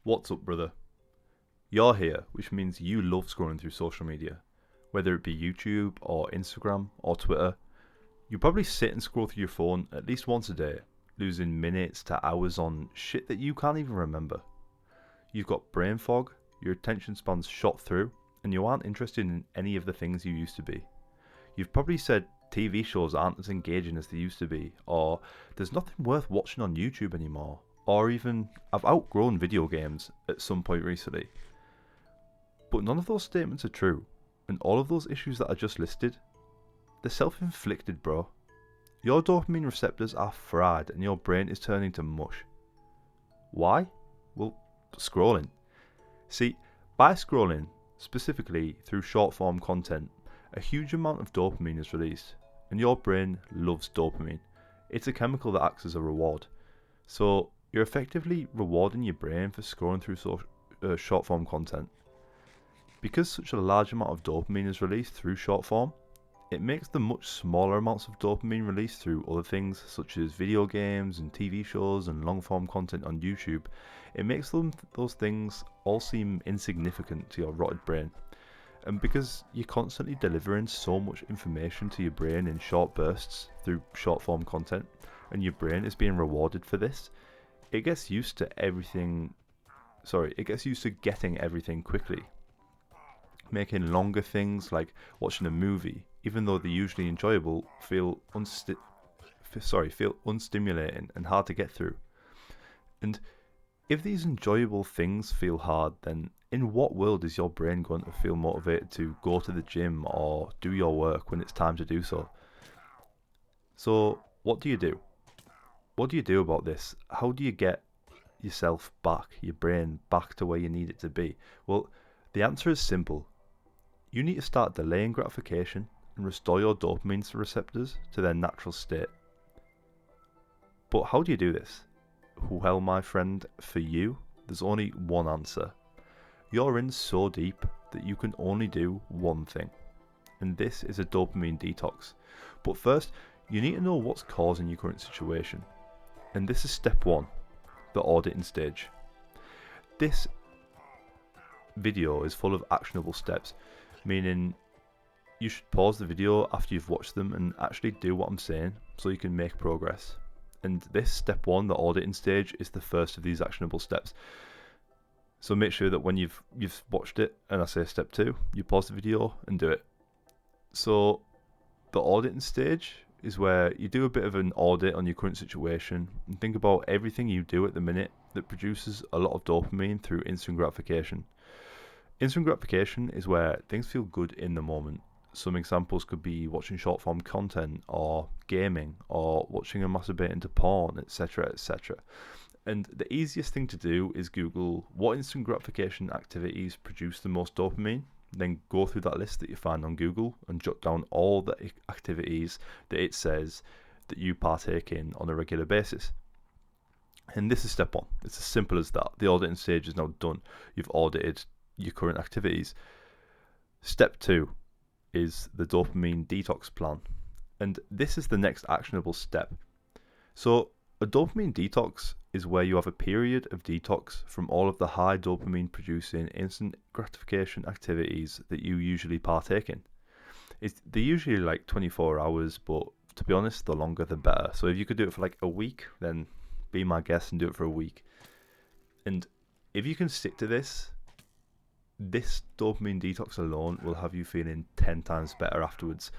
What's up, brother? You're here, which means you love scrolling through social media. Whether it be YouTube or Instagram or Twitter, you probably sit and scroll through your phone at least once a day, losing minutes to hours on shit that you can't even remember. You've got brain fog, your attention span's shot through, and you aren't interested in any of the things you used to be. You've probably said TV shows aren't as engaging as they used to be, or there's nothing worth watching on YouTube anymore, or even I've outgrown video games at some point recently. But none of those statements are true, and all of those issues that I just listed, they're self-inflicted, bro. Your dopamine receptors are fried and your brain is turning to mush. Why? Well, scrolling. See, by scrolling, specifically through short form content, a huge amount of dopamine is released, and your brain loves dopamine. It's a chemical that acts as a reward. So you're effectively rewarding your brain for scrolling through short form content. Because such a large amount of dopamine is released through short form, it makes the much smaller amounts of dopamine released through other things such as video games and TV shows and long form content on YouTube, it makes those things all seem insignificant to your rotted brain. And because you're constantly delivering so much information to your brain in short bursts through short form content, and your brain is being rewarded for this, it gets used to getting everything quickly, making longer things like watching a movie, even though they're usually enjoyable, feel unstimulating and hard to get through. And if these enjoyable things feel hard, then in what world is your brain going to feel motivated to go to the gym or do your work when it's time to do so? So, what do you do? What do you do about this? How do you get yourself back, your brain back to where you need it to be? Well, the answer is simple. You need to start delaying gratification and restore your dopamine receptors to their natural state. But how do you do this? Well, my friend, for you, there's only one answer. You're in so deep that you can only do one thing, and this is a dopamine detox. But first, you need to know what's causing your current situation, and this is step one, the auditing stage. This video is full of actionable steps, meaning you should pause the video after you've watched them and actually do what I'm saying so you can make progress. And this step one, the auditing stage, is the first of these actionable steps. So make sure that when you've watched it and I say step two, you pause the video and do it. So the auditing stage is where you do a bit of an audit on your current situation and think about everything you do at the minute that produces a lot of dopamine through instant gratification. Instant gratification is where things feel good in the moment. Some examples could be watching short form content, or gaming, or watching a masturbating to porn, etc. etc. And the easiest thing to do is Google what instant gratification activities produce the most dopamine, then go through that list that you find on Google and jot down all the activities that it says that you partake in on a regular basis. And this is step one. It's as simple as that. The auditing stage is now done. You've audited your current activities. Step two is the dopamine detox plan. And this is the next actionable step. So a dopamine detox is where you have a period of detox from all of the high dopamine producing instant gratification activities that you usually partake in. They're usually like 24 hours, but to be honest, the longer the better. So if you could do it for like a week, then be my guest and do it for a week. And if you can stick to this dopamine detox alone will have you feeling 10 times better afterwards.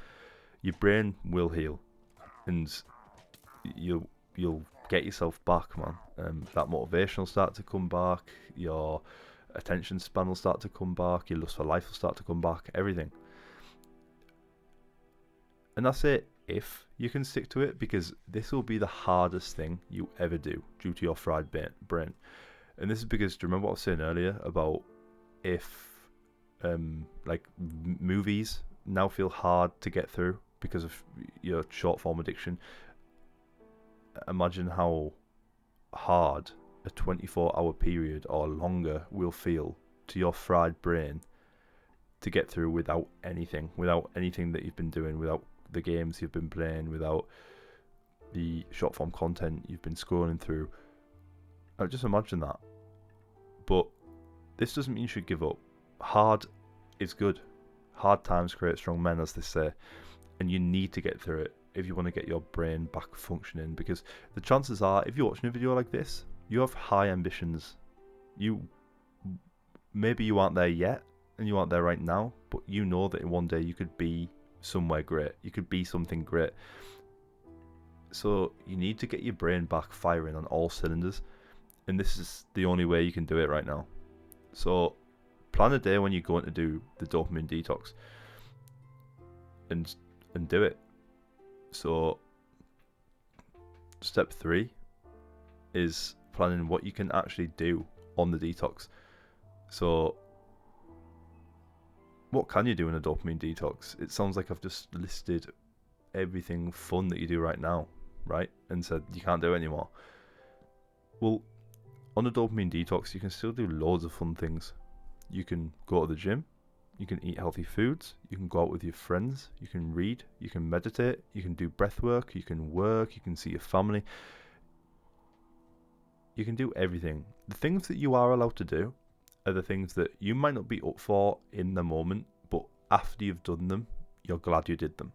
Your brain will heal, and you'll get yourself back, man. That motivation will start to come back. Your attention span will start to come back. Your lust for life will start to come back. Everything. And that's it. If you can stick to it, because this will be the hardest thing you ever do due to your fried brain. And this is because, do you remember what I was saying earlier about if movies now feel hard to get through because of your short form addiction? Imagine how hard a 24-hour period or longer will feel to your fried brain to get through without anything that you've been doing, without the games you've been playing, without the short form content you've been scrolling through. Just imagine that. But this doesn't mean you should give up. Hard is good. Hard times create strong men, as they say. And you need to get through it if you want to get your brain back functioning. Because the chances are, if you're watching a video like this, you have high ambitions. Maybe you aren't there yet, and you aren't there right now, but you know that in one day you could be somewhere great. You could be something great. So you need to get your brain back firing on all cylinders, and this is the only way you can do it right now. So plan a day when you're going to do the dopamine detox, and do it. So step 3 is planning what you can actually do on the detox. So what can you do in a dopamine detox? It sounds like I've just listed everything fun that you do right now, right? And said you can't do it anymore. Well, on a dopamine detox, you can still do loads of fun things. You can go to the gym, you can eat healthy foods, you can go out with your friends, you can read, you can meditate, you can do breath work, you can see your family. You can do everything. The things that you are allowed to do are the things that you might not be up for in the moment, but after you've done them, you're glad you did them.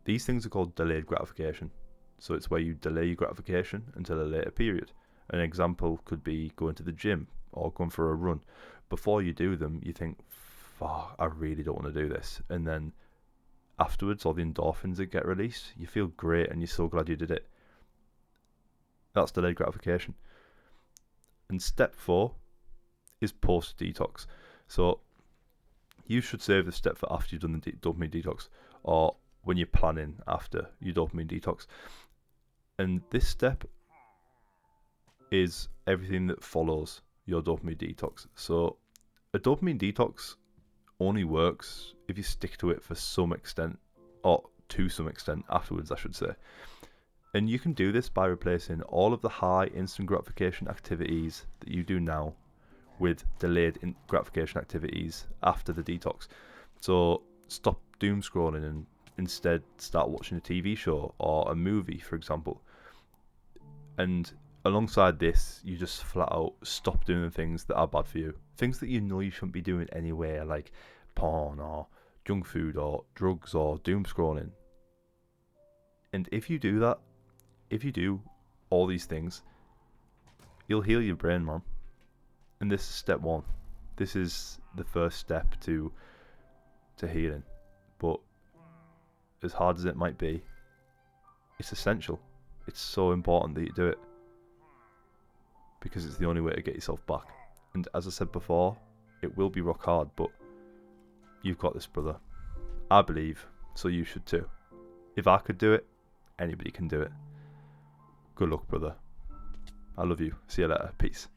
These things are called delayed gratification. So it's where you delay your gratification until a later period. An example could be going to the gym or going for a run. Before you do them, you think, fuck, I really don't want to do this. And then afterwards, all the endorphins that get released, you feel great and you're so glad you did it. That's delayed gratification. And step 4 is post detox. So you should save the step for after you've done the dopamine detox, or when you're planning after your dopamine detox. And this step is everything that follows your dopamine detox. So a dopamine detox only works if you stick to it for some extent, or to some extent afterwards, I should say. And you can do this by replacing all of the high instant gratification activities that you do now with delayed gratification activities after the detox. So stop doom scrolling and instead start watching a TV show or a movie, for example. And alongside this, you just flat out stop doing the things that are bad for you. Things that you know you shouldn't be doing anyway, like porn or junk food or drugs or doom scrolling. And if you do that, if you do all these things, you'll heal your brain, man. And this is step 1. This is the first step to healing. But as hard as it might be, it's essential. It's so important that you do it, because it's the only way to get yourself back. And as I said before, it will be rock hard, but you've got this, brother. I believe, so you should too. If I could do it, anybody can do it. Good luck, brother. I love you. See you later. Peace.